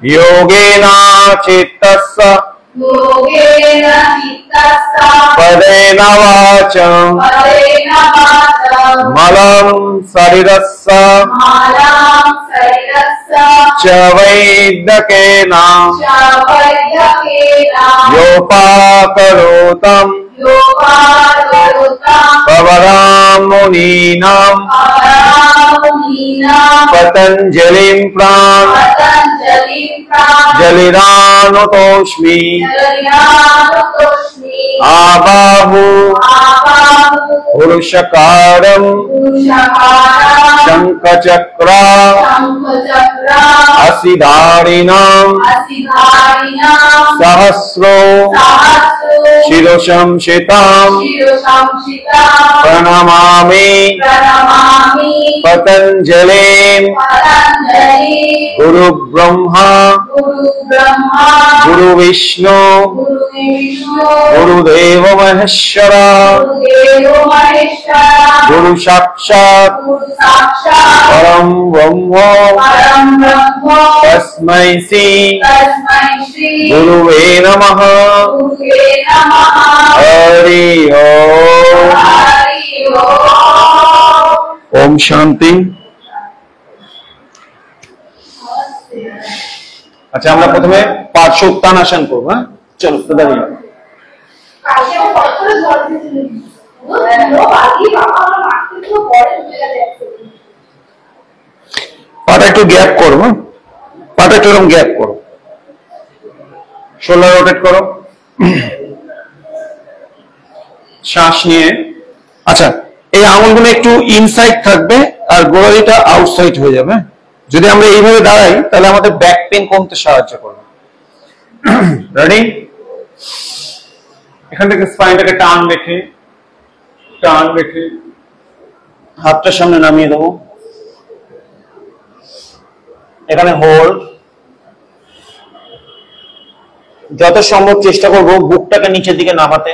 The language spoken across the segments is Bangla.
योगेन चित्तस्य पदेन वाचं मलं शरीरस्य च वैद्यकेन योपाकरोतं पवरां मुनीनां पतञ्जलिं जलिरानुतोष्मि आबाहु पुरुषकारं शङ्खचक्रा असिधारिणां सहस्रो शिरोशंसितां प्रणमामि पतञ्जलिं गुरु ब्रह्मा गुरु विष्णु गुरुदेव महेश्वर गुरु साक्षात् परम ब्रह्म तस्मै श्री गुरुवे नमः। हरि ओम शांति। अच्छा আমরা প্রথমে পার্শ্ব উত্তানাসন করব। হ্যাঁ চলো দাঁড়িয়ে পাটা একটু গ্যাপ করো, পাটা একটু এরকম গ্যাপ করো, শোল্ডার রোটেট করো, শ্বাস নিয়ে। আচ্ছা এই আঙুলগুলো একটু ইনসাইড থাকবে আর গোড়ালিটা আউটসাইড হয়ে যাবে। যদি আমরা এইভাবে দাঁড়াই তাহলে আমাদের ব্যাক পেইন কমতে সাহায্য করবে। রেডি? এখান থেকে স্পাইনটাকে টান রেখে হাতটা সামনে নামিয়ে দেবো, এখানে হোল্ড। যত সম্ভব চেষ্টা করবো বুকটাকে নিচের দিকে নামাতে,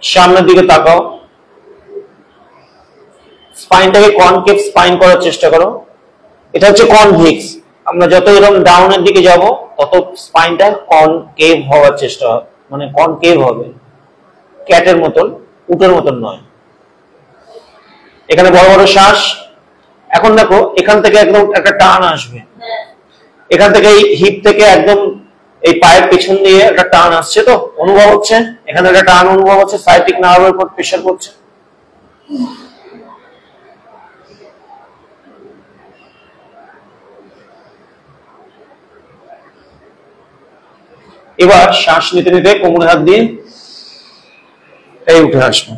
সামনের দিকে তাকাও, স্পাইনটাকে কনকেভ স্পাইন করার চেষ্টা করো। এটা হচ্ছে কনভেক্স। আমরা যত এরকম ডাউনের দিকে যাব তত স্পাইনটা কনকেভ হওয়ার চেষ্টা, মানে কনকেভ হবে, ক্যাটের মতন, উটের মতন নয়। এখানে বড় বড় শ্বাস। এখন দেখো এখান থেকে একদম একটা টান আসবে, এখান থেকে এই হিপ থেকে একদম এই পায়ের পেছন দিয়ে একটা টান আসছে, তো অনুভব হচ্ছে এখানে একটা টান অনুভব হচ্ছে, সাইটিক নার্ভের উপর প্রেসার পড়ছে। এবার শ্বাস নিতে নিতে কোমরে হাত দিয়ে এই উঠে আসবো।